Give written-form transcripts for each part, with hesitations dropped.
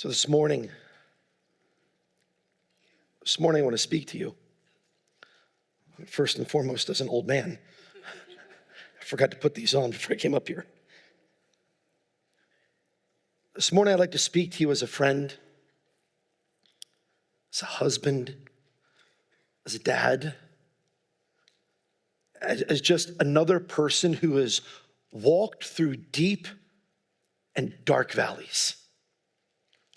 So this morning I want to speak to you. First and foremost, as an old man. I forgot to put these on before I came up here. This morning I'd like to speak to you as a friend, as a husband, as a dad, as just another person who has walked through deep and dark valleys.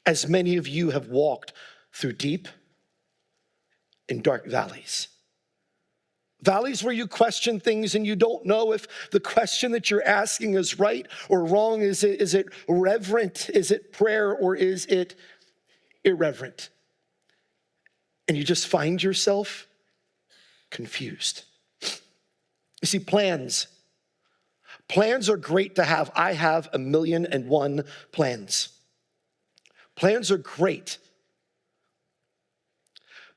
As many of you have walked through deep and dark valleys. Valleys where you question things and you don't know if the question that you're asking is right or wrong. Is it reverent? Is it prayer, or is it irreverent? And you just find yourself confused. You see, plans are great to have. I have 1,000,001 plans. Plans are great,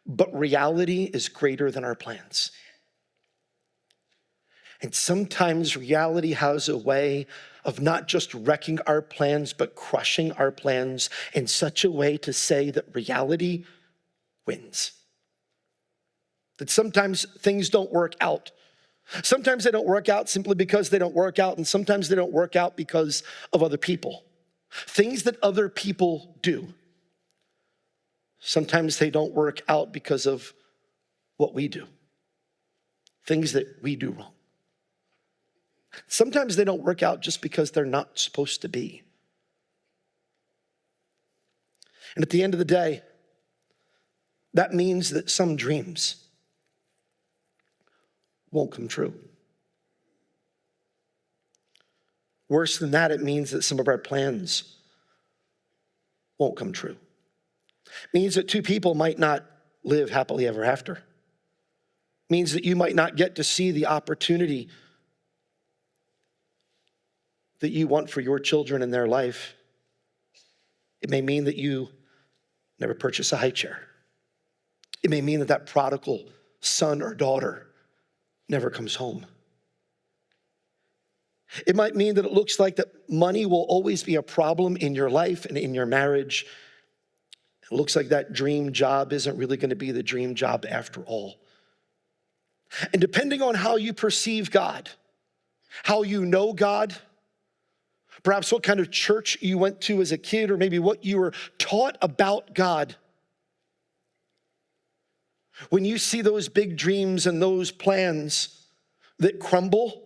but reality is greater than our plans. And sometimes reality has a way of not just wrecking our plans, but crushing our plans in such a way to say that reality wins. That sometimes things don't work out. Sometimes they don't work out simply because they don't work out, and sometimes they don't work out because of other people. Things that other people do. Sometimes they don't work out because of what we do. Things that we do wrong. Sometimes they don't work out just because they're not supposed to be. And at the end of the day, that means that some dreams won't come true. Worse than that, it means that some of our plans won't come true. It means that two people might not live happily ever after. It means that you might not get to see the opportunity that you want for your children in their life. It may mean that you never purchase a high chair. It may mean that that prodigal son or daughter never comes home. It might mean that it looks like that money will always be a problem in your life and in your marriage. It looks like that dream job isn't really going to be the dream job after all. And depending on how you perceive God, how you know God, perhaps what kind of church you went to as a kid, or maybe what you were taught about God, when you see those big dreams and those plans that crumble,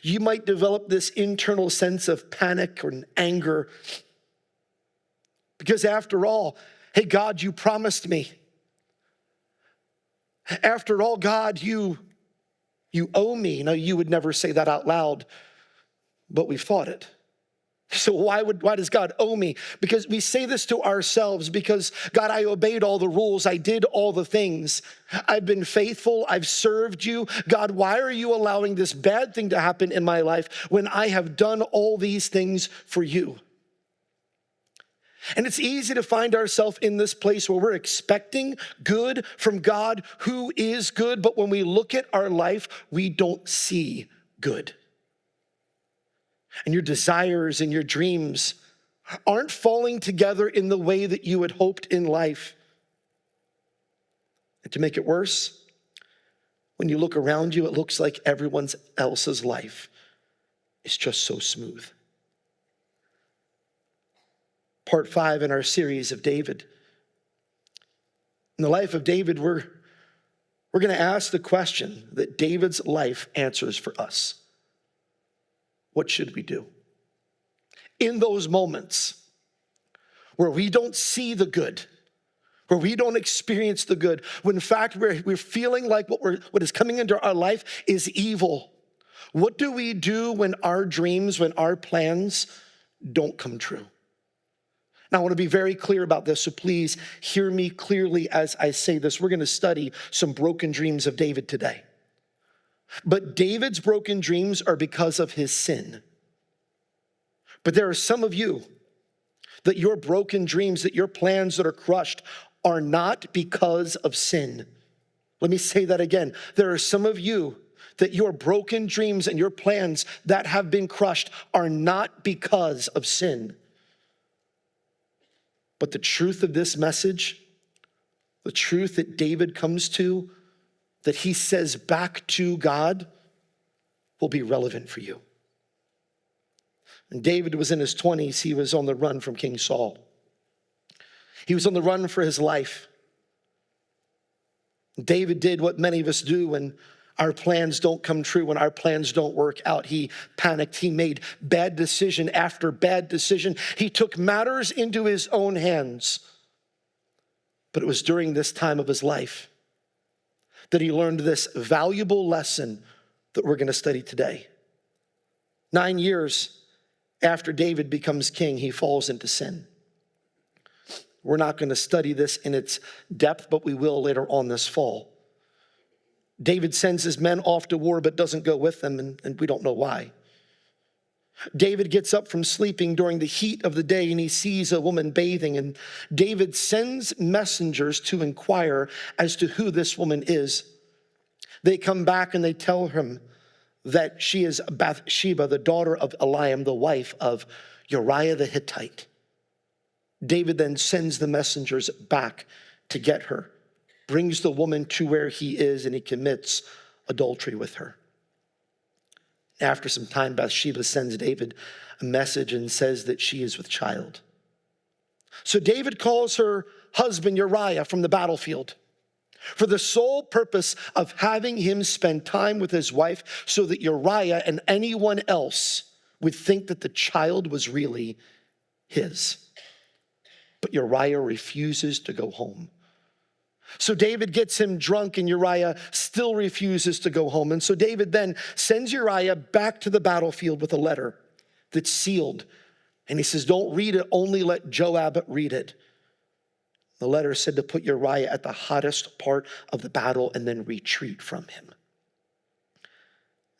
you might develop this internal sense of panic or anger. Because after all, hey, God, you promised me. After all, God, you owe me. Now, you would never say that out loud, but we've thought it. So why does God owe me? Because we say this to ourselves, because God, I obeyed all the rules. I did all the things. I've been faithful. I've served you. God, why are you allowing this bad thing to happen in my life when I have done all these things for you? And it's easy to find ourselves in this place where we're expecting good from God who is good, but when we look at our life, we don't see good. And your desires and your dreams aren't falling together in the way that you had hoped in life. And to make it worse, when you look around you, it looks like everyone else's life is just so smooth. Part 5 in our series of David. In the life of David, we're going to ask the question that David's life answers for us. What should we do? In those moments where we don't see the good, where we don't experience the good, when in fact we're feeling like what is coming into our life is evil. What do we do when our dreams, when our plans don't come true? Now, I want to be very clear about this, so please hear me clearly as I say this. We're going to study some broken dreams of David today. But David's broken dreams are because of his sin. But there are some of you that your broken dreams, that your plans that are crushed are not because of sin. Let me say that again. There are some of you that your broken dreams and your plans that have been crushed are not because of sin. But the truth of this message, the truth that David comes to, that he says back to God, will be relevant for you. When David was in his 20s, he was on the run from King Saul. He was on the run for his life. David did what many of us do when our plans don't come true, when our plans don't work out. He panicked. He made bad decision after bad decision. He took matters into his own hands. But it was during this time of his life that he learned this valuable lesson that we're going to study today. 9 years after David becomes king, he falls into sin. We're not going to study this in its depth, but we will later on this fall. David sends his men off to war, but doesn't go with them, and we don't know why. David gets up from sleeping during the heat of the day, and he sees a woman bathing, and David sends messengers to inquire as to who this woman is. They come back and they tell him that she is Bathsheba, the daughter of Eliam, the wife of Uriah the Hittite. David then sends the messengers back to get her, brings the woman to where he is, and he commits adultery with her. After some time, Bathsheba sends David a message and says that she is with child. So David calls her husband Uriah from the battlefield for the sole purpose of having him spend time with his wife so that Uriah and anyone else would think that the child was really his. But Uriah refuses to go home. So David gets him drunk, and Uriah still refuses to go home. And so David then sends Uriah back to the battlefield with a letter that's sealed. And he says, don't read it, only let Joab read it. The letter said to put Uriah at the hottest part of the battle and then retreat from him.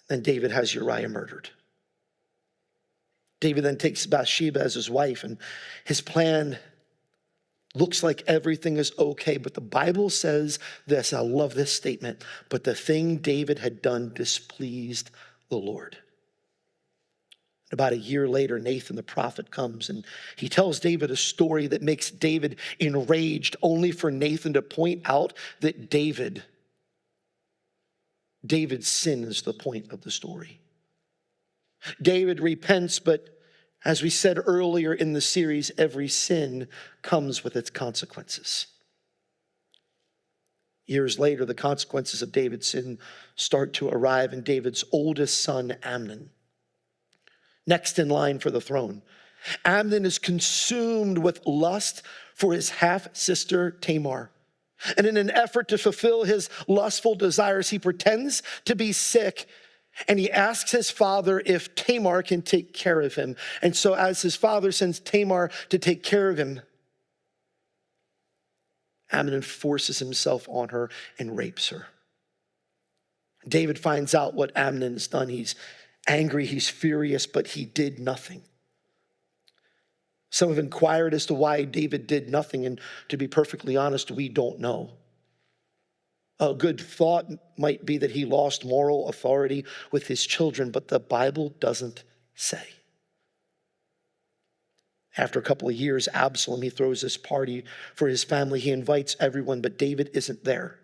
Then David has Uriah murdered. David then takes Bathsheba as his wife, and his plan looks like everything is okay, but the Bible says this, I love this statement, but the thing David had done displeased the Lord. About a year later, Nathan the prophet comes and he tells David a story that makes David enraged, only for Nathan to point out that David's sin is the point of the story. David repents, but as we said earlier in the series, every sin comes with its consequences. Years later, the consequences of David's sin start to arrive, and David's oldest son, Amnon, next in line for the throne. Amnon is consumed with lust for his half-sister Tamar. And in an effort to fulfill his lustful desires, he pretends to be sick, and he asks his father if Tamar can take care of him. And so as his father sends Tamar to take care of him, Amnon forces himself on her and rapes her. David finds out what Amnon has done. He's angry, he's furious, but he did nothing. Some have inquired as to why David did nothing, and to be perfectly honest, we don't know. A good thought might be that he lost moral authority with his children, but the Bible doesn't say. After a couple of years, Absalom, he throws this party for his family. He invites everyone, but David isn't there.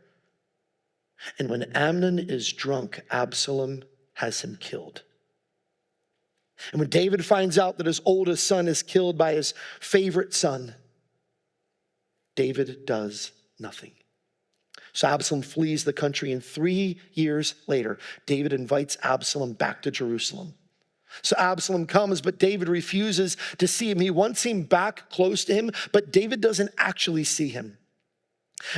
And when Amnon is drunk, Absalom has him killed. And when David finds out that his oldest son is killed by his favorite son, David does nothing. So Absalom flees the country, and 3 years later, David invites Absalom back to Jerusalem. So Absalom comes, but David refuses to see him. He wants him back close to him, but David doesn't actually see him.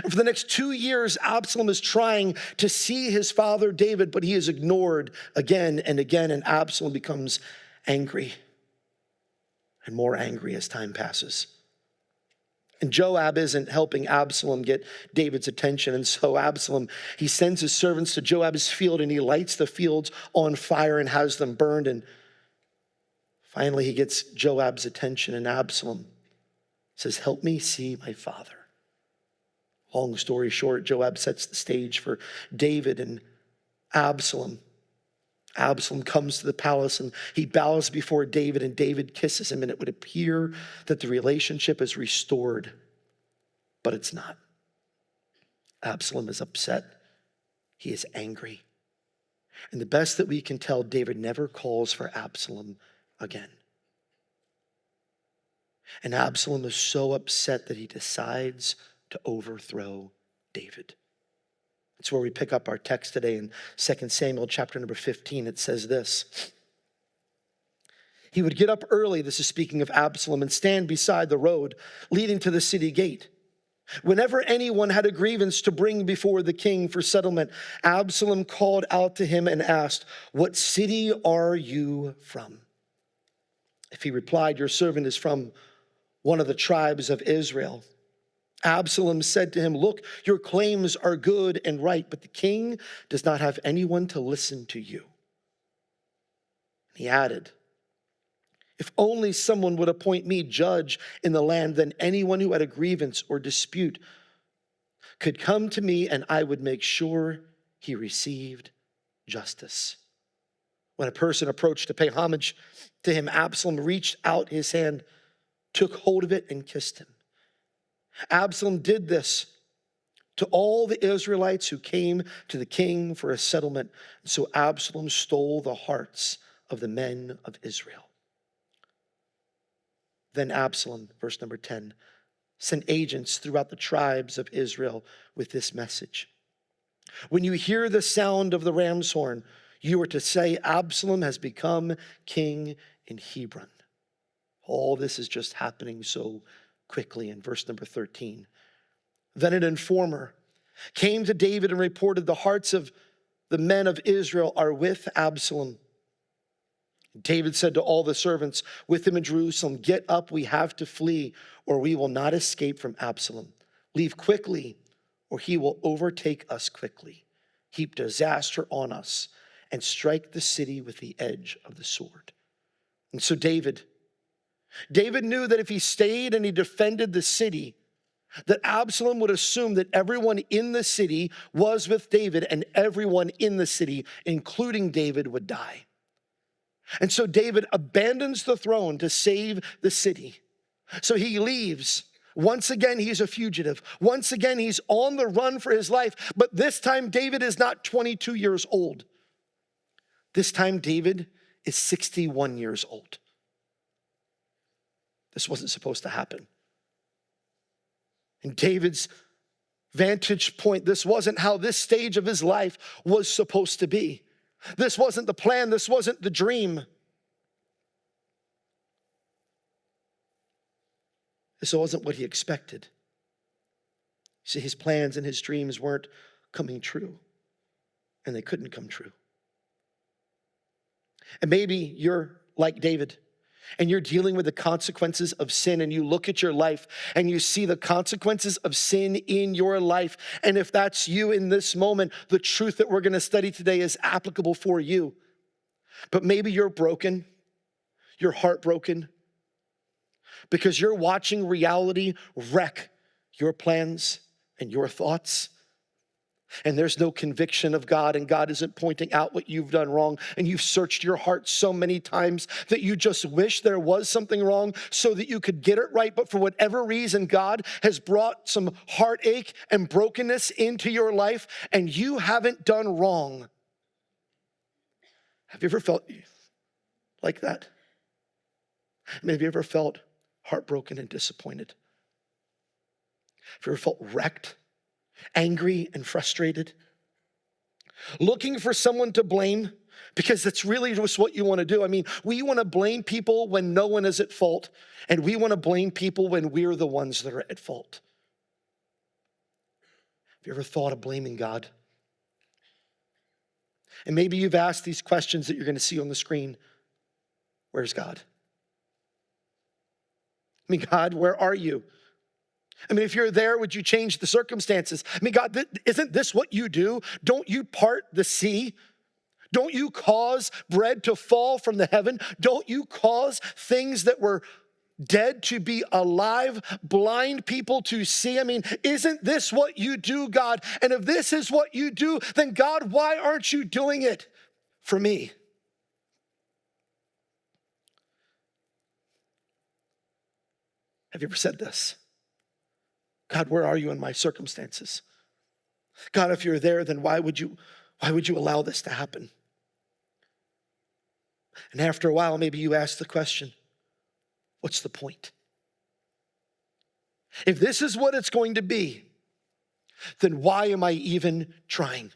And for the next 2 years, Absalom is trying to see his father David, but he is ignored again and again, and Absalom becomes angry and more angry as time passes. And Joab isn't helping Absalom get David's attention. And so Absalom, he sends his servants to Joab's field, and he lights the fields on fire and has them burned. And finally he gets Joab's attention, and Absalom says, help me see my father. Long story short, Joab sets the stage for David and Absalom. Absalom comes to the palace and he bows before David, and David kisses him, and it would appear that the relationship is restored, but it's not. Absalom is upset. He is angry. And the best that we can tell, David never calls for Absalom again. And Absalom is so upset that he decides to overthrow David. That's where we pick up our text today in 2 Samuel chapter number 15. It says this: he would get up early, this is speaking of Absalom, and stand beside the road leading to the city gate. Whenever anyone had a grievance to bring before the king for settlement, Absalom called out to him and asked, "What city are you from?" If he replied, "Your servant is from one of the tribes of Israel," Absalom said to him, "Look, your claims are good and right, but the king does not have anyone to listen to you." He added, "If only someone would appoint me judge in the land, then anyone who had a grievance or dispute could come to me, and I would make sure he received justice." When a person approached to pay homage to him, Absalom reached out his hand, took hold of it, and kissed him. Absalom did this to all the Israelites who came to the king for a settlement. So Absalom stole the hearts of the men of Israel. Then Absalom, verse number 10, sent agents throughout the tribes of Israel with this message: "When you hear the sound of the ram's horn, you are to say, 'Absalom has become king in Hebron.'" All this is just happening so quickly. In verse number 13, then an informer came to David and reported, "The hearts of the men of Israel are with Absalom." David said to all the servants with him in Jerusalem, "Get up, we have to flee, or we will not escape from Absalom. Leave quickly, or he will overtake us quickly, heap disaster on us, and strike the city with the edge of the sword." And so David knew that if he stayed and he defended the city, that Absalom would assume that everyone in the city was with David, and everyone in the city, including David, would die. And so David abandons the throne to save the city. So he leaves. Once again, he's a fugitive. Once again, he's on the run for his life. But this time, David is not 22 years old. This time, David is 61 years old. This wasn't supposed to happen. In David's vantage point, this wasn't how this stage of his life was supposed to be. This wasn't the plan. This wasn't the dream. This wasn't what he expected. See, his plans and his dreams weren't coming true, and they couldn't come true. And maybe you're like David, and you're dealing with the consequences of sin, and you look at your life and you see the consequences of sin in your life. And if that's you in this moment, the truth that we're going to study today is applicable for you. But maybe you're broken, you're heartbroken, because you're watching reality wreck your plans and your thoughts. And there's no conviction of God, and God isn't pointing out what you've done wrong. And you've searched your heart so many times that you just wish there was something wrong so that you could get it right. But for whatever reason, God has brought some heartache and brokenness into your life, and you haven't done wrong. Have you ever felt like that? I mean, have you ever felt heartbroken and disappointed? Have you ever felt wrecked, angry and frustrated, looking for someone to blame, because that's really just what you want to do? I mean, we want to blame people when no one is at fault, and we want to blame people when we're the ones that are at fault. Have you ever thought of blaming God? And maybe you've asked these questions that you're going to see on the screen. Where's God? I mean, God, where are you? I mean, if you're there, would you change the circumstances? I mean, God, isn't this what you do? Don't you part the sea? Don't you cause bread to fall from the heaven? Don't you cause things that were dead to be alive, blind people to see? I mean, isn't this what you do, God? And if this is what you do, then God, why aren't you doing it for me? Have you ever said this? God, where are you in my circumstances? God, if you're there, then why would you allow this to happen? And after a while, maybe you ask the question, what's the point? If this is what it's going to be, then why am I even trying?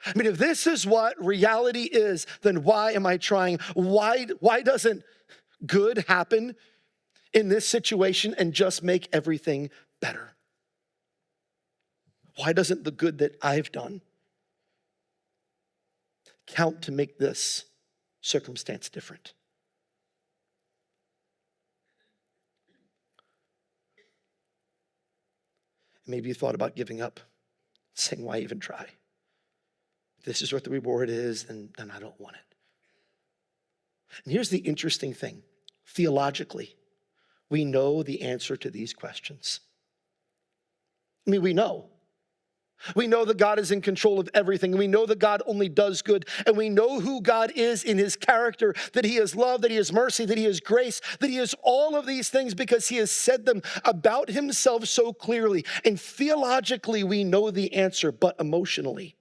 I mean, if this is what reality is, then why am I trying? Why doesn't good happen in this situation and just make everything better? Why doesn't the good that I've done count to make this circumstance different? Maybe you thought about giving up, saying, why even try? If this is what the reward is, then I don't want it. And here's the interesting thing. Theologically, we know the answer to these questions. I mean, we know. We know that God is in control of everything. We know that God only does good. And we know who God is in his character, that he is love, that he is mercy, that he is grace, that he is all of these things because he has said them about himself so clearly. And theologically, we know the answer, but emotionally,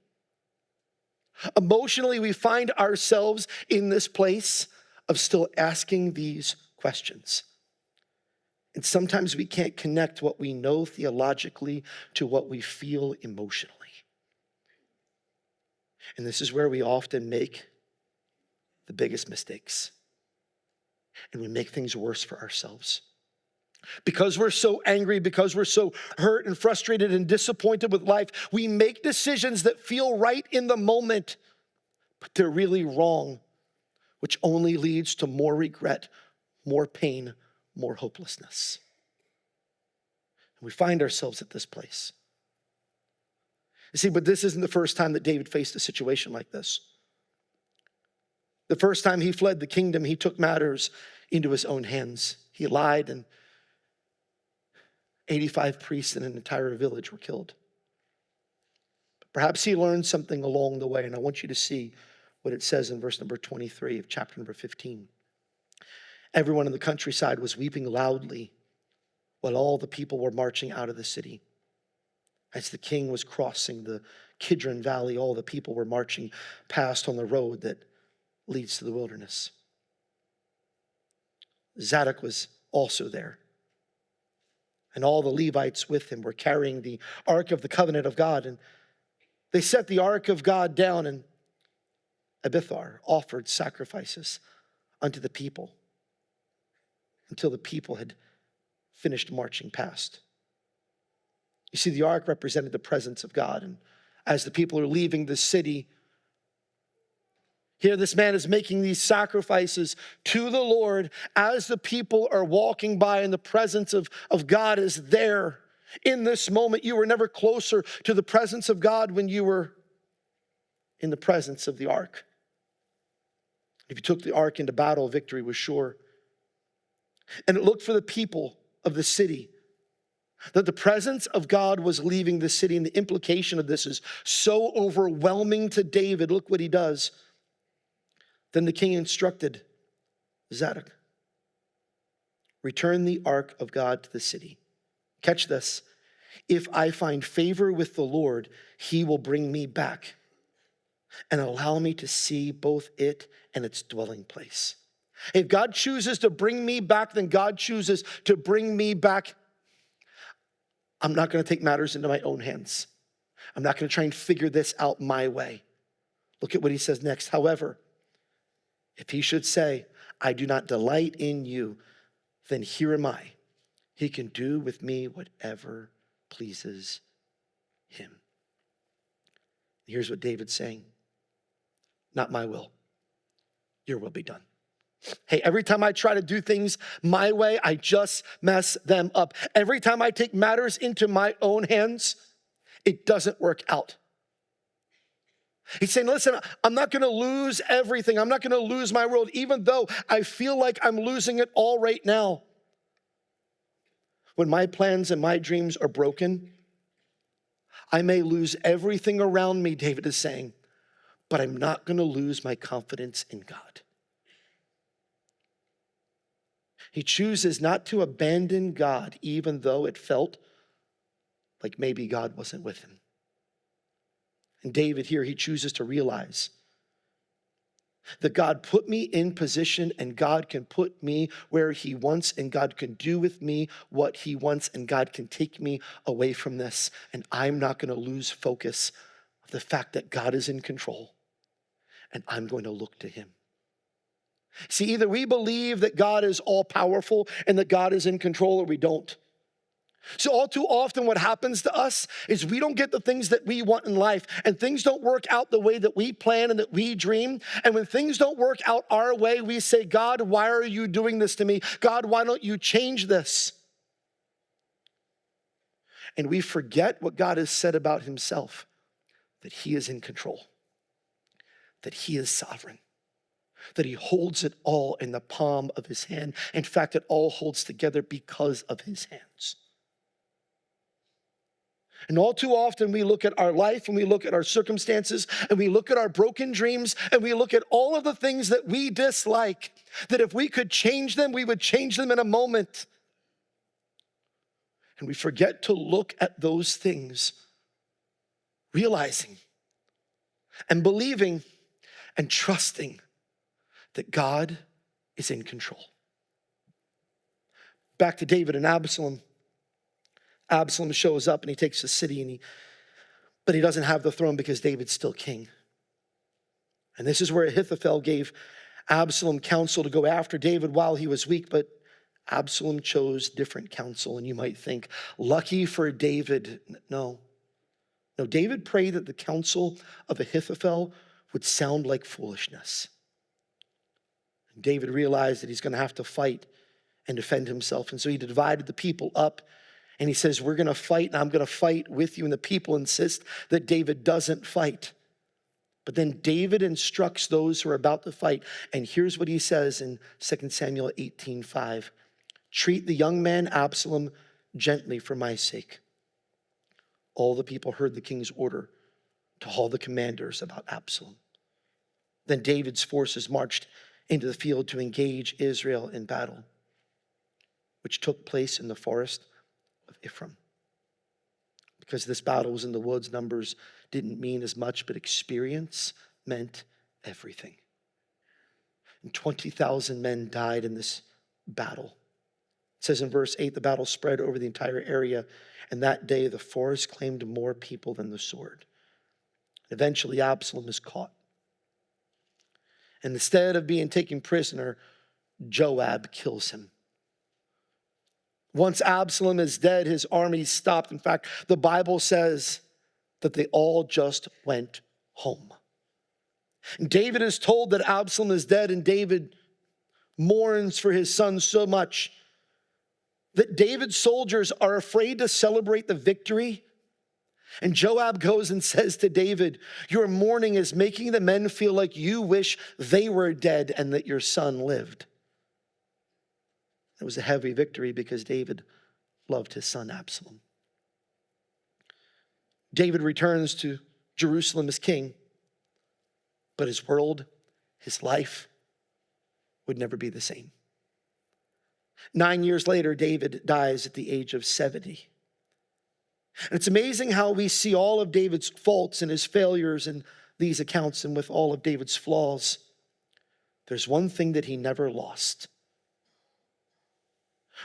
we find ourselves in this place of still asking these questions. And sometimes we can't connect what we know theologically to what we feel emotionally. And this is where we often make the biggest mistakes. And we make things worse for ourselves. Because we're so angry, because we're so hurt and frustrated and disappointed with life, we make decisions that feel right in the moment, but they're really wrong, which only leads to more regret, more pain, more hopelessness. And we find ourselves at this place. You see, but this isn't the first time that David faced a situation like this. The first time he fled the kingdom, he took matters into his own hands. He lied, and 85 priests and an entire village were killed. Perhaps he learned something along the way, and I want you to see what it says in verse number 23 of chapter number 15. Everyone in the countryside was weeping loudly while all the people were marching out of the city. As the king was crossing the Kidron Valley, all the people were marching past on the road that leads to the wilderness. Zadok was also there. And all the Levites with him were carrying the Ark of the Covenant of God. And they set the Ark of God down, and Abiathar offered sacrifices unto the people until the people had finished marching past. You see, the ark represented the presence of God. And as the people are leaving the city, here this man is making these sacrifices to the Lord as the people are walking by, and the presence of God is there. In this moment, you were never closer to the presence of God when you were in the presence of the ark. If you took the ark into battle, victory was sure. And it looked for the people of the city that the presence of God was leaving the city. And the implication of this is so overwhelming to David. Look what he does. Then the king instructed Zadok, return the ark of God to the city. Catch this. If I find favor with the Lord, he will bring me back and allow me to see both it and its dwelling place. If God chooses to bring me back, then God chooses to bring me back. I'm not going to take matters into my own hands. I'm not going to try and figure this out my way. Look at what he says next. However, if he should say, I do not delight in you, then here am I. He can do with me whatever pleases him. Here's what David's saying. Not my will. Your will be done. Hey, every time I try to do things my way, I just mess them up. Every time I take matters into my own hands, it doesn't work out. He's saying, listen, I'm not going to lose everything. I'm not going to lose my world, even though I feel like I'm losing it all right now. When my plans and my dreams are broken, I may lose everything around me, David is saying, but I'm not going to lose my confidence in God. He chooses not to abandon God, even though it felt like maybe God wasn't with him. And David here, he chooses to realize that God put me in position, and God can put me where he wants, and God can do with me what he wants, and God can take me away from this. And I'm not going to lose focus of the fact that God is in control, and I'm going to look to him. See, either we believe that God is all powerful and that God is in control, or we don't. So all too often what happens to us is we don't get the things that we want in life, and things don't work out the way that we plan and that we dream. And when things don't work out our way, we say, God, why are you doing this to me? God, why don't you change this? And we forget what God has said about himself, that he is in control, that he is sovereign, that he holds it all in the palm of his hand. In fact, it all holds together because of his hands. And all too often we look at our life and we look at our circumstances and we look at our broken dreams and we look at all of the things that we dislike, that if we could change them, we would change them in a moment. And we forget to look at those things, realizing and believing and trusting that God is in control. Back to David and Absalom. Absalom shows up and he takes the city, but he doesn't have the throne because David's still king. And this is where Ahithophel gave Absalom counsel to go after David while he was weak, but Absalom chose different counsel. And you might think, lucky for David. No, David prayed that the counsel of Ahithophel would sound like foolishness. And David realized that he's going to have to fight and defend himself. And so he divided the people up. And he says, we're going to fight, and I'm going to fight with you. And the people insist that David doesn't fight. But then David instructs those who are about to fight. And here's what he says in 2 Samuel 18:5. Treat the young man Absalom gently for my sake. All the people heard the king's order to haul the commanders about Absalom. Then David's forces marched into the field to engage Israel in battle, which took place in the forest of Ephraim. Because this battle was in the woods, numbers didn't mean as much, but experience meant everything. And 20,000 men died in this battle. It says in verse 8, the battle spread over the entire area, and that day the forest claimed more people than the sword. Eventually Absalom is caught. And instead of being taken prisoner, Joab kills him. Once Absalom is dead, his army stopped. In fact, the Bible says that they all just went home. And David is told that Absalom is dead, and David mourns for his son so much that David's soldiers are afraid to celebrate the victory. And Joab goes and says to David, your mourning is making the men feel like you wish they were dead and that your son lived. It was a heavy victory because David loved his son Absalom. David returns to Jerusalem as king, but his world, his life would never be the same. 9 years later, David dies at the age of 70. And it's amazing how we see all of David's faults and his failures in these accounts, and with all of David's flaws, there's one thing that he never lost.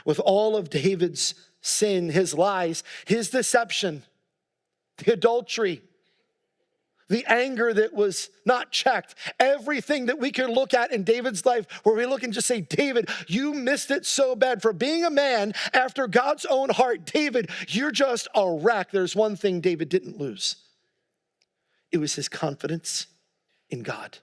With all of David's sin, his lies, his deception, the adultery, the anger that was not checked, everything that we can look at in David's life where we look and just say, David, you missed it so bad. For being a man after God's own heart, David, you're just a wreck. There's one thing David didn't lose. It was his confidence in God.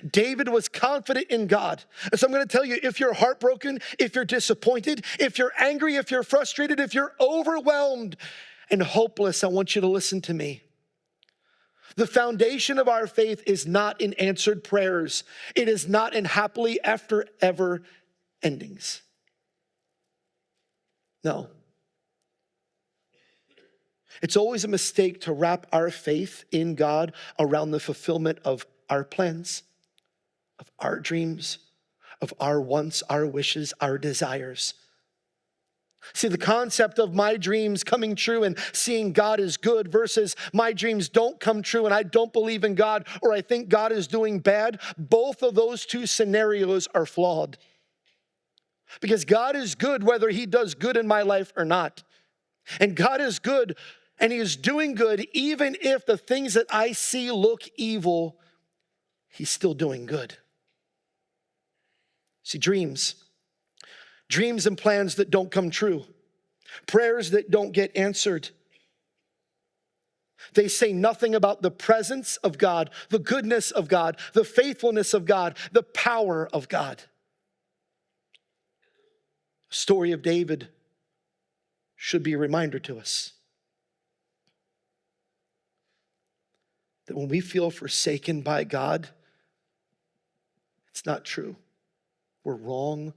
David was confident in God. And so I'm going to tell you, if you're heartbroken, if you're disappointed, if you're angry, if you're frustrated, if you're overwhelmed and hopeless, I want you to listen to me. The foundation of our faith is not in answered prayers. It is not in happily after ever endings. No. It's always a mistake to wrap our faith in God around the fulfillment of our plans, of our dreams, of our wants, our wishes, our desires. See, the concept of my dreams coming true and seeing God is good versus my dreams don't come true and I don't believe in God or I think God is doing bad, both of those two scenarios are flawed. Because God is good whether he does good in my life or not. And God is good and he is doing good even if the things that I see look evil, he's still doing good. See, dreams and plans that don't come true, prayers that don't get answered. They say nothing about the presence of God, the goodness of God, the faithfulness of God, the power of God. The story of David should be a reminder to us that when we feel forsaken by God, it's not true. We're wrong.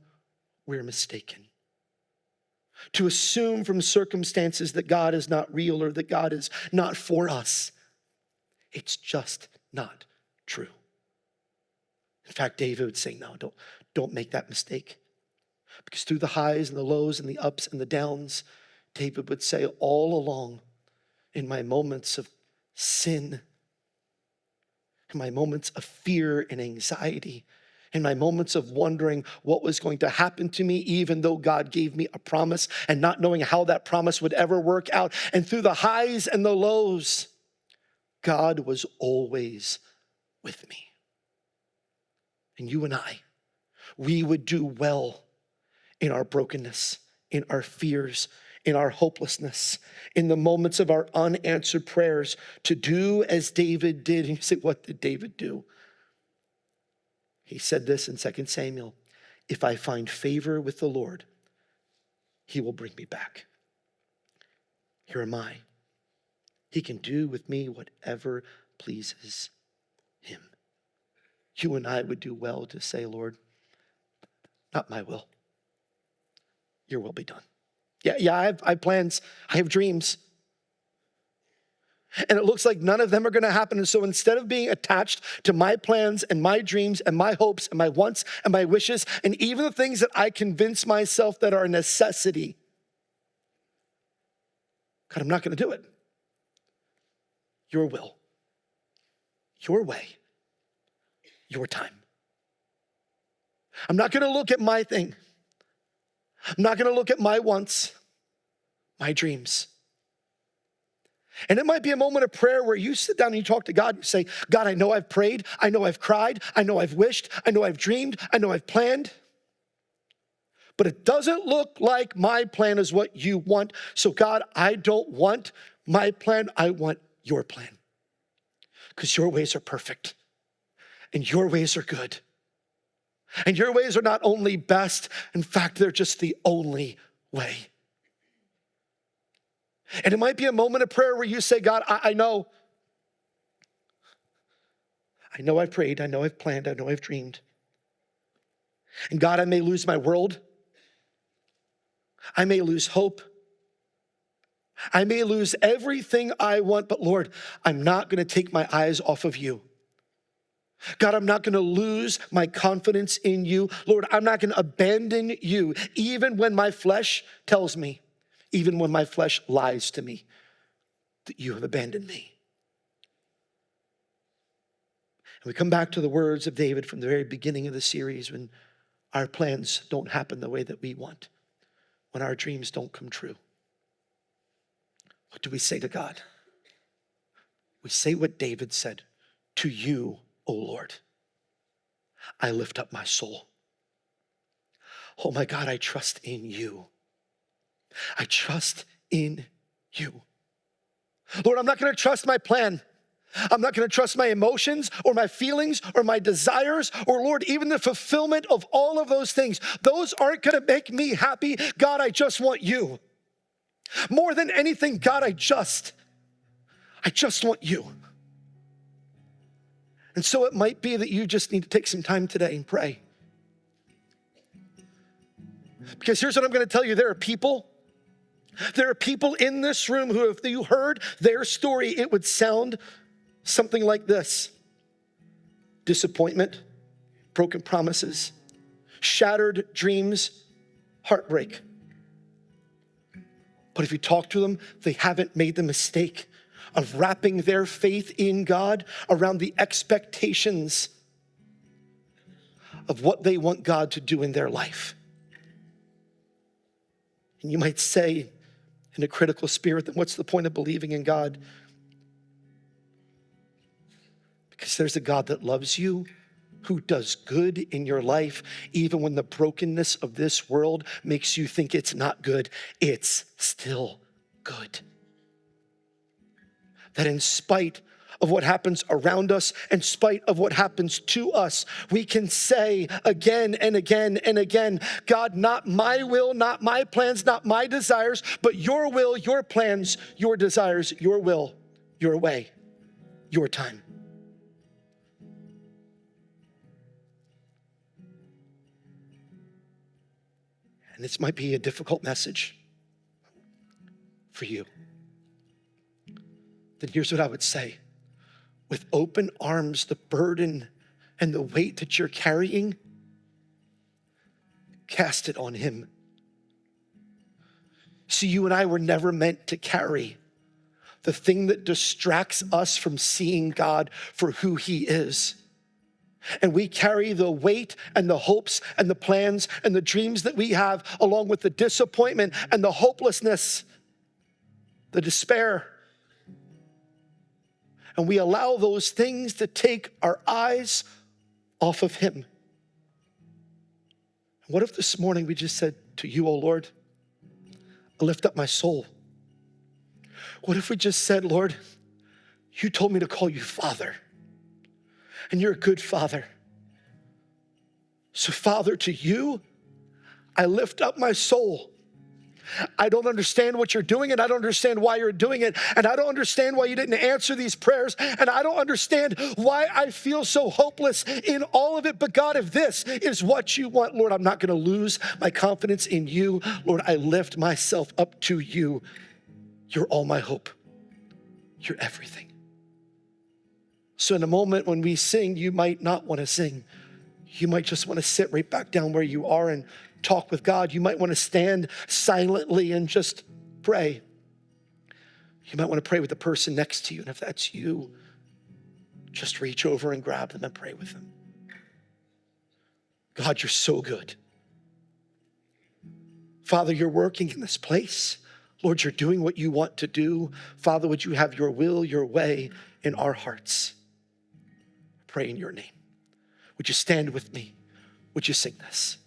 We're mistaken. To assume from circumstances that God is not real or that God is not for us, it's just not true. In fact, David would say, no, don't make that mistake. Because through the highs and the lows and the ups and the downs, David would say, all along in my moments of sin, in my moments of fear and anxiety, in my moments of wondering what was going to happen to me, even though God gave me a promise and not knowing how that promise would ever work out. And through the highs and the lows, God was always with me. And you and I, we would do well in our brokenness, in our fears, in our hopelessness, in the moments of our unanswered prayers, to do as David did. And you say, what did David do? He said this in 2 Samuel, if I find favor with the Lord, he will bring me back. Here am I. He can do with me whatever pleases him. You and I would do well to say, Lord, not my will. Your will be done. Yeah, I have plans. I have dreams. And it looks like none of them are going to happen. And so instead of being attached to my plans and my dreams and my hopes and my wants and my wishes and even the things that I convince myself that are a necessity, God, I'm not going to do it. Your will, your way, your time. I'm not going to look at my thing. I'm not going to look at my wants, my dreams. And it might be a moment of prayer where you sit down and you talk to God and you say, God, I know I've prayed. I know I've cried. I know I've wished. I know I've dreamed. I know I've planned. But it doesn't look like my plan is what you want. So God, I don't want my plan. I want your plan. Because your ways are perfect. And your ways are good. And your ways are not only best. In fact, they're just the only way. And it might be a moment of prayer where you say, God, I know I've prayed, I know I've planned, I know I've dreamed. And God, I may lose my world. I may lose hope. I may lose everything I want, but Lord, I'm not going to take my eyes off of you. God, I'm not going to lose my confidence in you. Lord, I'm not going to abandon you, even when my flesh tells me, even when my flesh lies to me, that you have abandoned me. And we come back to the words of David from the very beginning of the series when our plans don't happen the way that we want, when our dreams don't come true. What do we say to God? We say what David said, to you, O Lord, I lift up my soul. Oh my God, I trust in you. I trust in you. Lord, I'm not going to trust my plan. I'm not going to trust my emotions or my feelings or my desires or, Lord, even the fulfillment of all of those things. Those aren't going to make me happy. God, I just want you. More than anything, God, I just want you. And so it might be that you just need to take some time today and pray. Because here's what I'm going to tell you. There are people in this room who, if you heard their story, it would sound something like this. Disappointment, broken promises, shattered dreams, heartbreak. But if you talk to them, they haven't made the mistake of wrapping their faith in God around the expectations of what they want God to do in their life. And you might say in a critical spirit, then what's the point of believing in God? Because there's a God that loves you, who does good in your life, even when the brokenness of this world makes you think it's not good, it's still good. That in spite of what happens around us, in spite of what happens to us, we can say again and again and again, God, not my will, not my plans, not my desires, but your will, your plans, your desires, your will, your way, your time. And this might be a difficult message for you. Then here's what I would say. With open arms, the burden and the weight that you're carrying, cast it on him. See, you and I were never meant to carry the thing that distracts us from seeing God for who he is. And we carry the weight and the hopes and the plans and the dreams that we have, along with the disappointment and the hopelessness, the despair. And we allow those things to take our eyes off of him. What if this morning we just said to you, oh Lord, I lift up my soul. What if we just said, Lord, you told me to call you Father, and you're a good Father. So Father, to you, I lift up my soul. I don't understand what you're doing, and I don't understand why you're doing it, and I don't understand why you didn't answer these prayers, and I don't understand why I feel so hopeless in all of it. But God, if this is what you want, Lord, I'm not going to lose my confidence in you. Lord, I lift myself up to you. You're all my hope. You're everything. So in a moment when we sing, you might not want to sing. You might just want to sit right back down where you are and talk with God. You might want to stand silently and just pray. You might want to pray with the person next to you. And if that's you, just reach over and grab them and pray with them. God, you're so good. Father, you're working in this place. Lord, you're doing what you want to do. Father, would you have your will, your way in our hearts? I pray in your name. Would you stand with me? Would you sing this?